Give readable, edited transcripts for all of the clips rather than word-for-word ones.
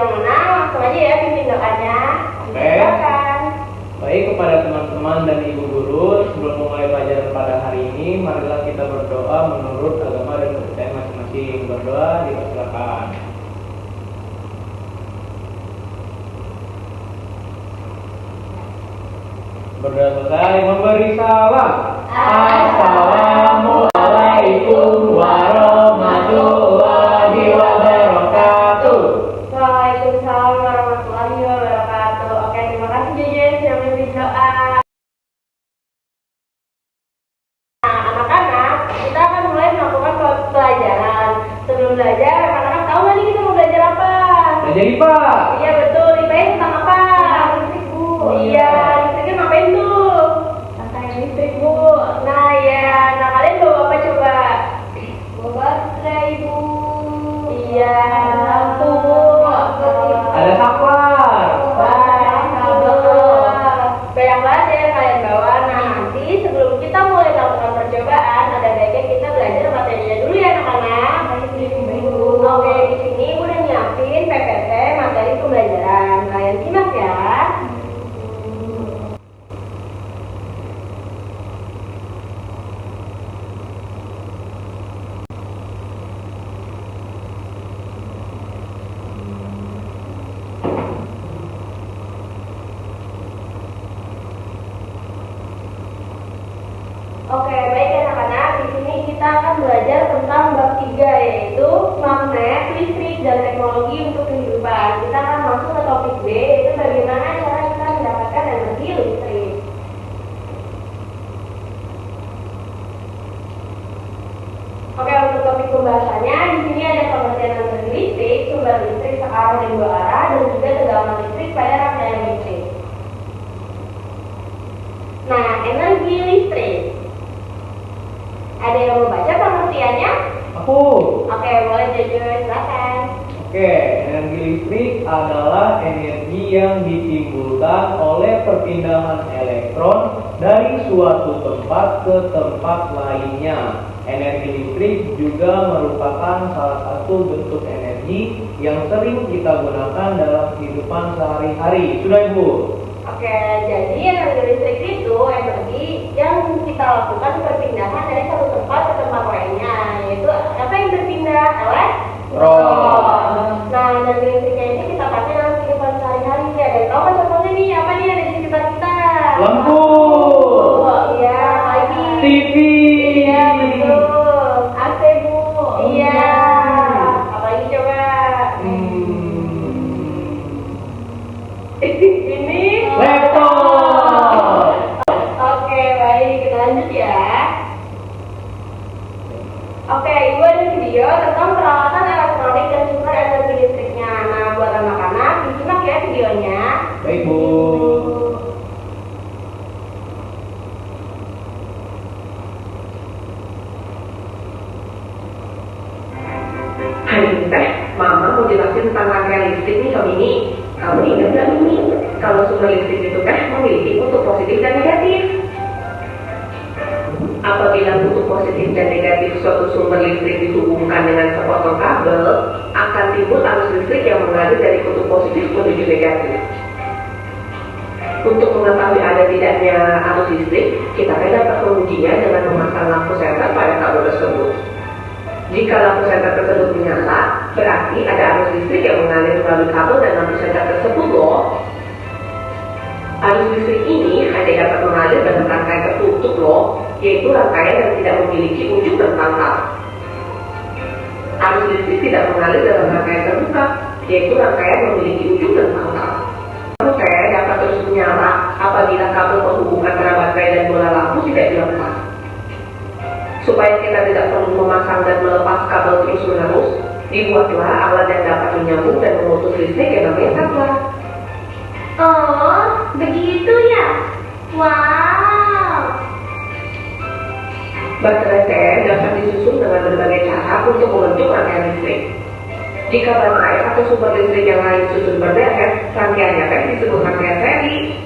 yang mana? Langsung aja ya pimpin doanya. Oke. Silakan. Baik, kepada teman-teman dan ibu guru, sebelum memulai pelajaran pada hari ini, marilah kita berdoa menurut agama dan kepercayaan masing-masing. Berdoa, dipersilakan. Berdoa selesai, memberi salam. Assalamualaikum warahmatullahi wabarakatuh. Waalaikumsalam warahmatullahi wabarakatuh. Oke, terima kasih Jeje sudah memimpin doa. Nah, anak-anak, kita akan mulai melakukan pelajaran. Sebelum belajar, anak-anak tahu nggak nih kita mau belajar apa? Belajar IPA. Iya betul, IPA tentang apa? Listrik, Bu. Iya, listriknya ngapain tuh? Tentang listrik, Bu. Nah ya, nah kalian bawa apa coba? Bawa baterai, Bu. Iya, lampu, Bu. Ada saklar. Banyak banget ya yang kalian bawa. Nah nanti sebelum kita mulai melakukan percobaan, ada baiknya kita belajar materinya dulu ya anak-anak. Oke, di sini Ibu udah nyiapin PPT materi pembelajaran. Kalian simak ya. Oke, baik anak-anak. Di sini kita akan belajar tentang bab 3 yaitu magnet, listrik, dan teknologi untuk kehidupan. Kita akan masuk ke topik B yaitu bagaimana cara kita mendapatkan energi listrik. Oke, untuk topik pembahasannya di sini ada pengertian energi listrik, sumber listrik searah dan dua arah, dan juga tegangan listrik pada rangkaian listrik. Nah, energi listrik. Ada yang mau baca pengertiannya? Aku. Oke, boleh Jojo, silakan. Oke, energi listrik adalah energi yang ditimbulkan oleh perpindahan elektron dari suatu tempat ke tempat lainnya. Energi listrik juga merupakan salah satu bentuk energi yang sering kita gunakan dalam kehidupan sehari-hari. Sudah, Ibu? Oke, jadi energi listrik itu energi yang kita lakukan perpindahan dari satu tempat ke tempat lainnya. Yaitu apa yang berpindah? Elektron. Nah, energi listriknya ini kita pakai dalam kehidupan sehari-hari. Ada tahu nggak contohnya nih? Apa nih ada di sekitar kita? Lampu. Iya, lagi. TV. Iya, betul. AC, Bu. Iya. Apalagi coba? Ini Laptop. Oke, baik, kita lanjut ya. Oke, Ibu ada video tentang peralatan elektronik dan sumber energi listriknya. Nah, buat anak-anak, disimak ya videonya. Baik, Bu. Hari ini teh, Mama mau jelasin tentang rangkaian listrik nih Sob ini. Kamu ingat gak ini? Kalau sumber listrik itu teh memiliki kutub positif dan negatif. Apabila kutub positif dan negatif suatu sumber listrik dihubungkan dengan sepotong kabel, akan timbul arus listrik yang mengalir dari kutub positif menuju negatif. Untuk mengetahui ada tidaknya arus listrik, kita dapat mengujinya dengan memasang lampu senter pada kabel tersebut. Jika lampu senter tersebut menyala, berarti ada arus listrik yang mengalir melalui kabel dan lampu senter tersebut loh. Arus listrik ini hanya dapat mengalir dalam rangkaian tertutup loh, yaitu rangkaian yang tidak memiliki ujung dan pangkal. Arus listrik tidak mengalir dalam rangkaian terbuka, yaitu rangkaian memiliki ujung dan pangkal. Lampu dapat terus menyala apabila kabel penghubung antara baterai dan bola lampu tidak dilepas. Supaya kita tidak perlu memasang dan melepas kabel terus-menerus, dibuatlah alat yang dapat menyambung dan memutus listrik yang namanya saklar. Oh, begitu ya? Wow. Baterai dapat disusun dengan berbagai cara untuk membentuk rangkaian listrik. Jika baterai atau sumber listrik yang lain susun berderet, rangkaiannya disebut rangkaian seri.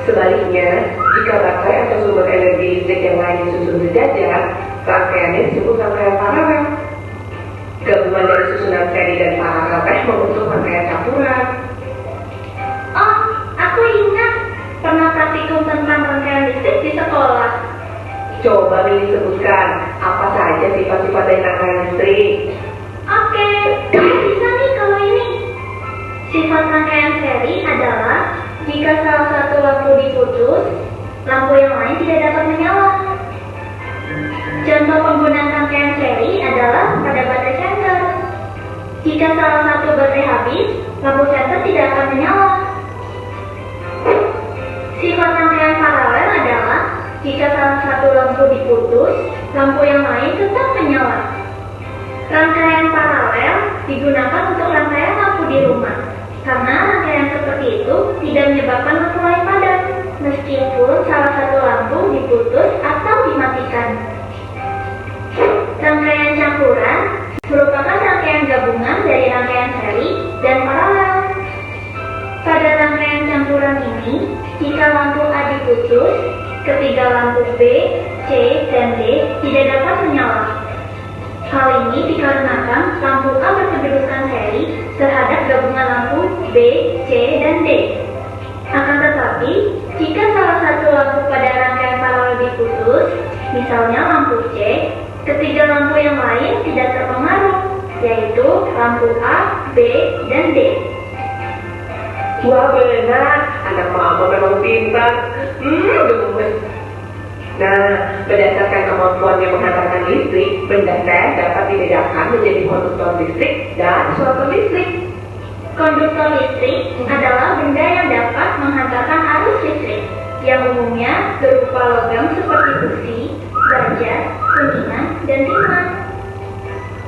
Sebaliknya, jika baterai atau sumber energi listrik yang lain disusun sejajar, rangkaiannya disebut rangkaian paralel. Gabungan dari susunan seri dan paralel membentuk rangkaian campuran. Oh, aku ingat pernah praktikum tentang rangkaian listrik di sekolah. Coba Mini sebutkan apa saja sifat-sifat dari rangkaian listrik. Oke, bisa nih kalau ini. Sifat rangkaian seri adalah jika salah satu lampu diputus, lampu yang lain tidak dapat menyala. Contoh penggunaan rangkaian seri adalah pada baterai senter. Jika salah satu baterai habis, lampu senter tidak akan menyala. Sifat rangkaian paralel adalah jika salah satu lampu diputus, lampu yang lain tetap menyala. Rangkaian paralel digunakan untuk rangkaian lampu di rumah, karena rangkaian seperti itu tidak menyebabkan lampu lain padam, meskipun salah satu lampu diputus atau dimatikan. Rangkaian campuran merupakan rangkaian gabungan dari rangkaian seri dan paralel. Pada rangkaian campuran ini, jika lampu A diputus, ketiga lampu B, C, dan D tidak dapat menyala. Hal ini dikarenakan lampu A berkedudukan seri terhadap gabungan lampu B, C, dan D. Akan tetapi, jika salah satu lampu pada rangkaian paralel diputus, misalnya lampu C, ketiga lampu yang lain tidak terpengaruh, yaitu lampu A, B, dan D. Wah benar, anak mama memang pintar. Gemes. Nah, berdasarkan kemampuannya menghantarkan listrik, benda tes dapat dibedakan menjadi konduktor listrik dan suatu listrik. Konduktor listrik adalah benda yang dapat menghantarkan arus listrik, yang umumnya berupa logam seperti besi, baja, kuningan, dan timah.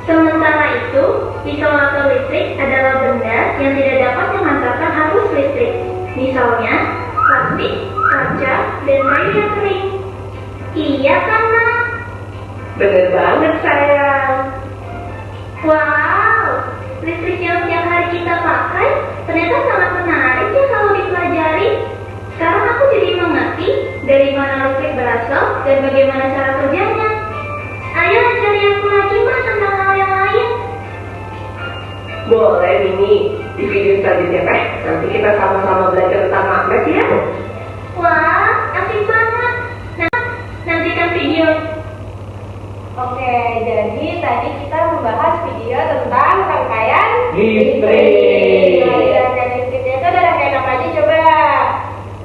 Sementara itu, isolator listrik adalah benda yang tidak dapat menghantarkan arus listrik, misalnya plastik, kaca, dan kayu yang kering. Iya kan, Nak? Bener banget sayang. Wow, listrik yang setiap hari kita pakai ternyata sangat menarik ya kalau dipelajari. Sekarang aku jadi mengerti dari mana listrik berasal dan bagaimana cara kerjanya. Ayo cari aku lagi Mas tentang hal yang lain. Boleh Mini, di video selanjutnya nanti kita sama-sama belajar tentang magnet ya. Wah, asik banget. Nah, nantikan video. Oke, jadi tadi kita membahas video tentang rangkaian Listrik. Nah, di rangkaian listriknya itu ada rangkaian apa aja coba?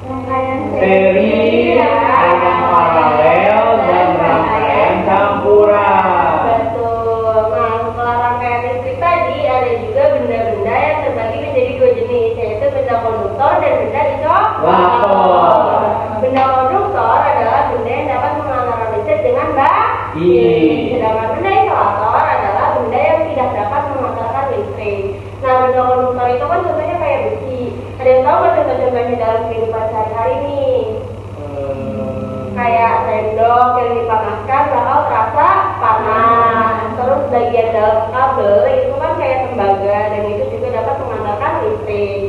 Rangkaian Seri, rangkaian paralel, dan rangkaian campuran. Betul. Nah, setelah rangkaian listrik tadi ada juga benda-benda yang terbagi menjadi dua jenis, yaitu benda konduktor dan benda isolator. Benda konduktor adalah benda yang dapat mengantarkan listrik dengan baik. Sedangkan benda isolator adalah benda yang tidak dapat mengantarkan listrik. Nah, benda konduktor itu kan contohnya kayak besi. Ada yang tahu nggak contoh-contohnya dalam kehidupan sehari-hari nih? Kayak sendok yang dipanaskan bakal terasa panas. Terus bagian dalam kabel itu kan kayak tembaga dan itu juga dapat mengantarkan listrik.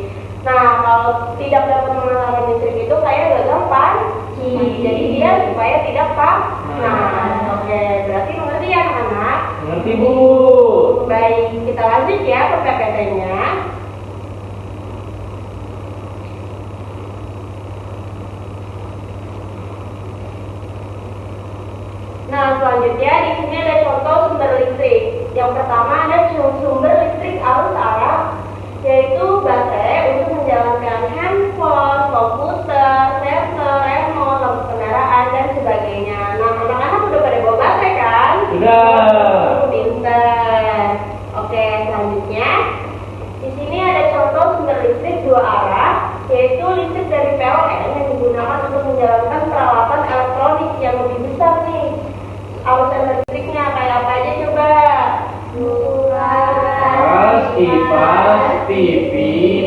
Nah, kalau tidak dapat mengantarkan listrik itu kayak gagal panci. Jadi dia supaya tidak panas. Oke, berarti mengerti ya anak-anak? Ngerti Bu? Baik, kita lanjut ya ke PPT-nya. Nah, selanjutnya di sini ada contoh sumber listrik. Yang pertama ada sumber listrik arus arah, yaitu baterai untuk menjalankan handphone, komputer, sensor, remote, lampu kendaraan, dan sebagainya. Nah, anak-anak udah pada bawa baterai kan? Sudah. Pinter. Oke, selanjutnya di sini ada contoh sumber listrik dua arah, yaitu listrik dari PLN yang digunakan untuk menjalankan peralatan elektronik yang lebih besar nih. Arus listriknya kayak apa aja coba? Gas, kipas, TV,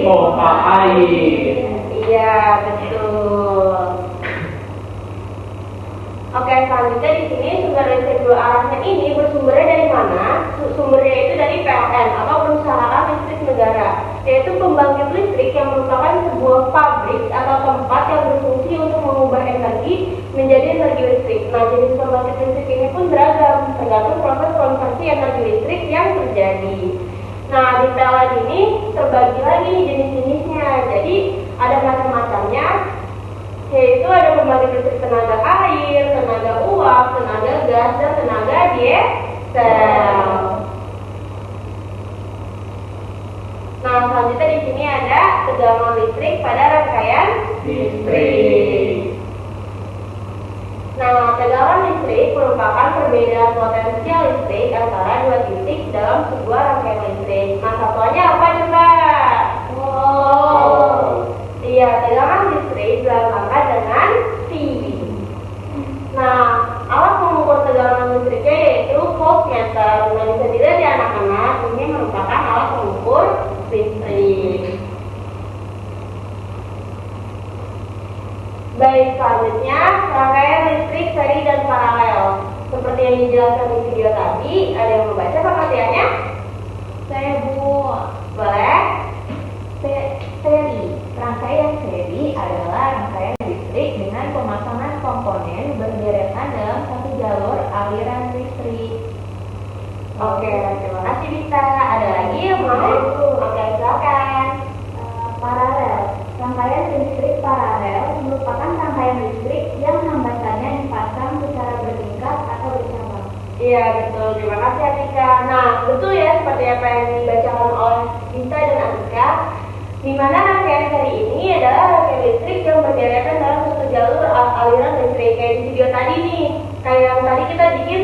pompa air. Iya, betul. Oke, selanjutnya di sini sumber listrik dua arahnya ini bersumbernya dari mana? Sumbernya itu dari PLN atau perusahaan listrik negara, yaitu pembangkit listrik yang merupakan sebuah pabrik atau tempat yang berfungsi untuk mengubah energi menjadi energi listrik. Nah, jenis pembangkit listrik ini pun beragam, tergantung proses konversi energi listrik yang terjadi. Nah, di PLN ini terbagi lagi nih jenis-jenisnya. Jadi ada macam-macamnya, yaitu ada pembangkit listrik tenaga air, tenaga uap, tenaga gas, dan tenaga diesel. Nah, selanjutnya di sini ada tegangan listrik pada rangkaian listrik. Nah, tegangan listrik merupakan perbedaan potensial listrik antara dua titik dalam sebuah rangkaian listrik. Nah, satuannya apa coba? Iya, tegangan listrik dilambangkan dengan V. Nah, alat mengukur tegangan listriknya yaitu voltmeter. Nah, bisa dilihat ya anak-anak, ini merupakan alat mengukur listrik. Baik, selanjutnya rangkaian listrik seri dan paralel. Seperti yang dijelaskan di video tadi, ada yang membaca pengertiannya? Saya Bu. Boleh? Seri. Rangkaian seri adalah rangkaian listrik dengan pemasangan komponen berderetan dalam satu jalur aliran listrik. Oke, terima kasih Bita. Ada lagi yang mau? Oke, silakan. Paralel. Rangkaian listrik paralel merupakan rangkaian listrik yang hambatannya dipasang secara bertingkat atau bercabang. Iya, betul. Terima kasih Atika. Nah, betul ya seperti apa yang dibacakan oleh Bita dan Atika, di mana rangkaian seri ini adalah rangkaian listrik yang berderetan dalam satu jalur aliran listrik. Kayak di video tadi nih, kayak yang tadi kita bikin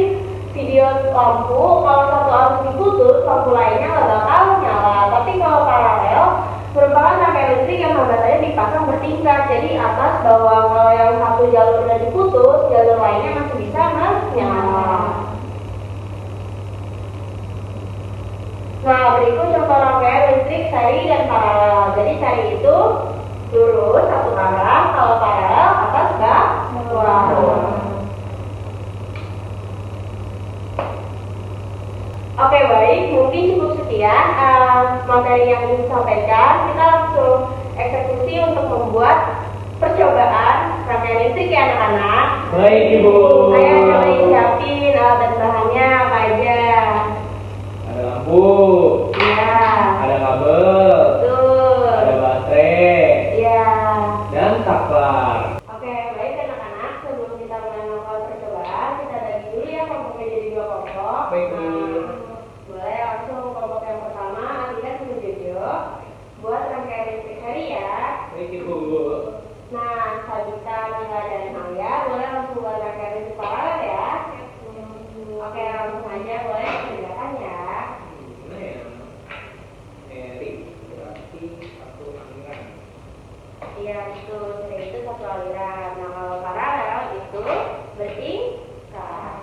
video lampu, kalau satu arus diputus, lampu lainnya nggak bakal nyala. Tapi kalau paralel, merupakan rangkaian listrik yang hambatannya dipasang bertingkat. Jadi atas bawah, kalau yang satu jalur udah diputus, jalur lainnya masih bisa menyala. Nah, berikut contoh rangkaian listrik seri dan paralel. Jadi seri itu lurus satu arah, kalau paralel atas bawah. Oke, baik, mungkin cukup sekian materi yang ingin disampaikan. Kita langsung eksekusi untuk membuat percobaan rangkaian listrik ya anak-anak. Baik Ibu. Ayo coba siapin alat dan bahannya apa aja. Ada lampu, Iya. ada kabel, Betul. ada baterai, Iya. dan saklar. Oke, baik anak-anak. Sebelum kita mulai melakukan percobaan, kita bagi dulu ya kelompoknya jadi dua kelompok. Baik, Bu. Boleh langsung kelompok yang pertama, Atika sama Jojo buat rangkaian listrik seri ya. Baik Ibu. Nah, Sabita, Mila, dan Malia boleh langsung buat rangkaian listrik paralel ya. Oke, langsung aja boleh kerjakan ya. Gimana ya? Seri berarti satu aliran. Iya, betul. Seri itu satu aliran. Nah, kalau paralel itu bertingkat.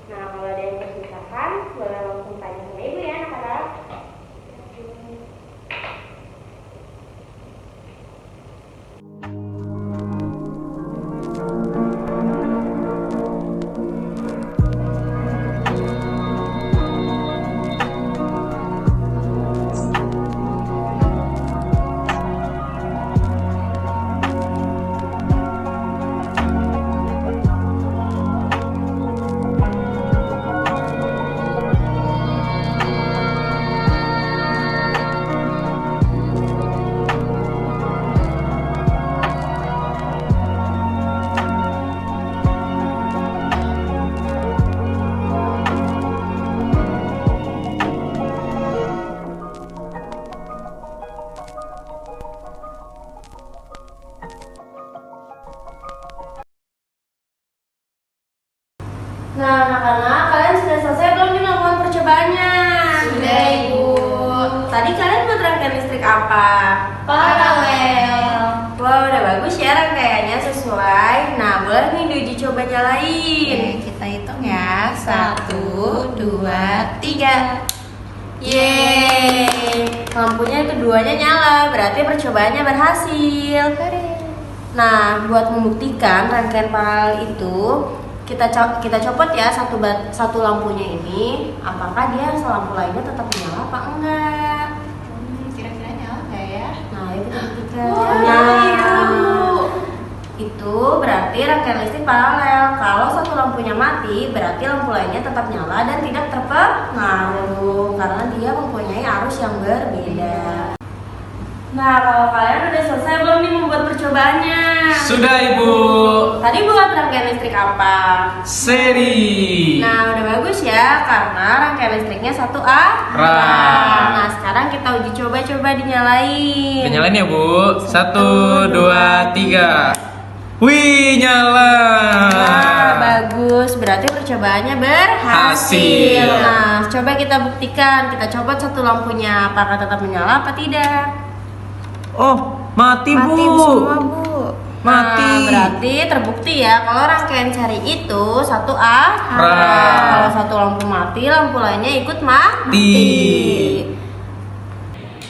Nah, kalau ada yang berpisahkan, boleh langsung tanya sama ibu ya, anak-anak. Nah, anak-anak, kalian sudah selesai belum nih melakukan percobaannya? Sudah, Ibu. Tadi kalian buat rangkaian listrik apa? Paralel. Wah, udah bagus ya rangkaiannya sesuai. Nah, boleh nih diuji coba nyalain. Oke, kita hitung ya. 1, 2, 3. Yeay, lampunya itu duanya nyala, berarti percobaannya berhasil. Nah, buat membuktikan rangkaian paralel itu, kita copot ya satu lampunya ini, apakah dia lampu lainnya tetap nyala apa enggak? Kira-kira nyala nggak ya? Nah, itu kita buktikan. Wah, Nah, Ibu. itu berarti berarti rangkaian listrik paralel. Kalau satu lampunya mati, berarti lampu lainnya tetap nyala dan tidak terpengaruh karena dia mempunyai arus yang berbeda. Nah, kalau kalian udah selesai belum nih membuat percobaannya? Sudah, Ibu. Tadi buat rangkaian listrik apa? Seri. Nah, udah bagus ya, karena rangkaian listriknya satu arah. Nah, sekarang kita uji coba dinyalain. Nyalain ya, Bu. 1, 2, 3. Wih, nyala. Nah, bagus. Berarti percobaannya berhasil. Hasil. Nah, coba kita buktikan. Kita copot satu lampunya. Apakah tetap menyala apa tidak? Oh, mati, Bu. Mati semua, Bu. Mati. Nah, berarti terbukti ya kalau rangkaian cari itu satu arah. Arah. Kalau satu lampu mati, lampu lainnya ikut mati. Mati.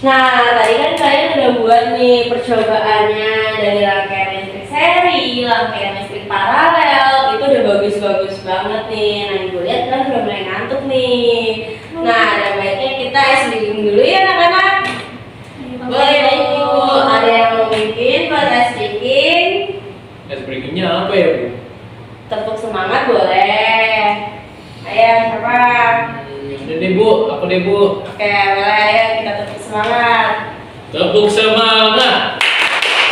Nah, tadi kan kalian udah buat nih percobaannya dari rangkaian listrik seri, rangkaian listrik paralel. Itu udah bagus-bagus banget nih. Nah, Ibu lihat kan udah mulai ngantuk nih. Nah, ada baiknya kita sleeping dulu ya anak-anak. Boleh Ibu. Ada yang mau bikin buat sleeping? Breakingnya apa ya, Bu? Tepuk semangat boleh. Ayo siapa? Udah deh, Bu. Aku deh, Bu. Oke, boleh ayo kita tepuk semangat. Tepuk semangat.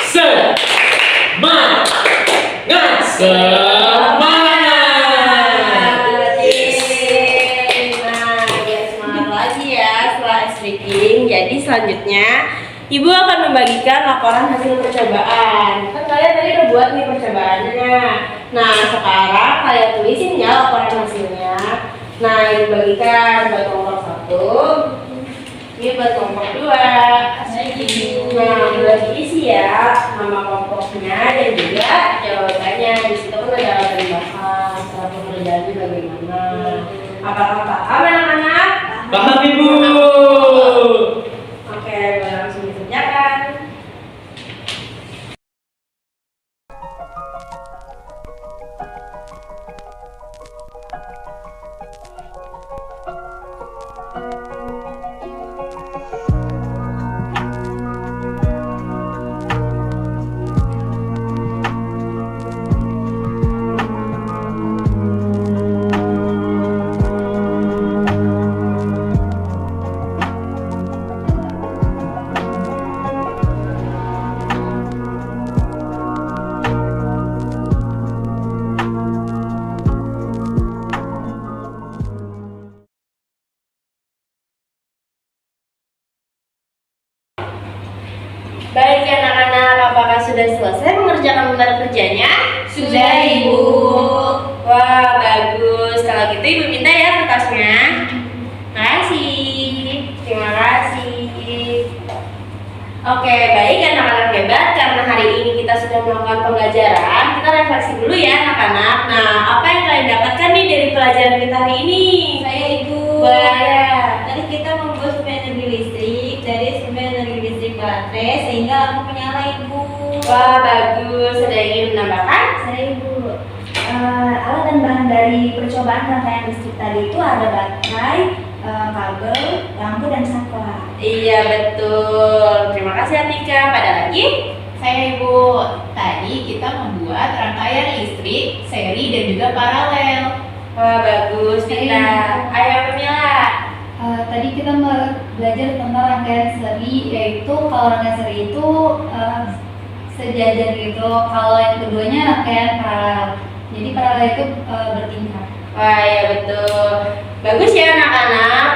Semangat. Semangat. Nah, biar semangat lagi ya setelah speaking. Jadi selanjutnya Ibu akan membagikan laporan hasil percobaan. Kan kalian tadi udah buat nih percobaannya. Nah, sekarang kalian tulisin ya laporan hasilnya. Nah, Ibu bagikan buat kelompok 1. Ini buat kelompok 2. Nah, udah diisi ya nama kelompoknya dan juga jawabannya. Di situ kan ada jawaban bahas, cara pengerjaannya bagaimana. Apakah paham anak-anak? Paham, Ibu. Oke, boleh langsung dikerjakan. Baik anak-anak, apakah sudah selesai mengerjakan lembar kerjanya? Sudah, Ibu. Wah, bagus. Kalau gitu Ibu minta ya kertasnya. Makasih. Terima kasih. Oke, baik anak-anak hebat. Karena hari ini kita sudah melakukan pembelajaran, kita refleksi dulu ya anak-anak. Nah, apa yang kalian dapatkan nih dari pelajaran kita hari ini? Saya Ibu. Boleh. Tadi kita membuat sumber energi listrik dari sumber energi listrik baterai sehingga lampu menyala, Ibu. Wah, bagus. Ada yang ingin menambahkan? Saya Ibu. Alat dan bahan dari percobaan rangkaian listrik tadi itu ada baterai, kabel, lampu dan saklar. Iya, betul. Terima kasih Atika. Pada lagi? Saya Ibu, tadi kita membuat rangkaian listrik, seri dan juga paralel. Wah, bagus Tika. Ayo Camilla. Tadi kita belajar tentang rangkaian seri, yaitu kalau rangkaian seri itu sejajar gitu, kalau yang keduanya rangkaian paralel. Jadi paralel itu bertingkat. Wah, ya betul. Bagus ya anak-anak.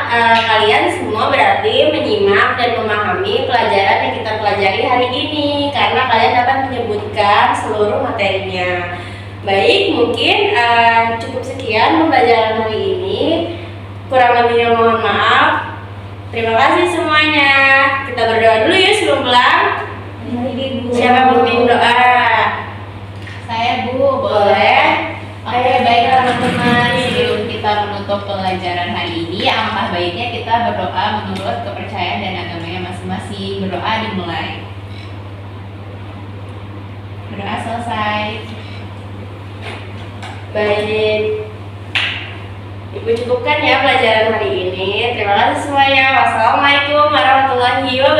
Kalian semua berarti menyimak dan memahami pelajaran yang kita pelajari hari ini karena kalian dapat menyebutkan seluruh materinya. Baik, mungkin cukup sekian pembelajaran hari ini. Kurang lebihnya mohon maaf. Terima kasih semuanya. Kita berdoa dulu ya sebelum pulang. Siapa yang memimpin doa? Saya Bu, Boleh. Oke, baiklah teman-teman. Sebelum kita menutup pelajaran hari ini, alangkah baiknya kita berdoa menurut kepercayaan dan agamanya masing-masing. Berdoa dimulai. Berdoa selesai. Baik. Ibu cukupkan ya pelajaran hari ini. Terima kasih semuanya. Wassalamualaikum warahmatullahi wabarakatuh.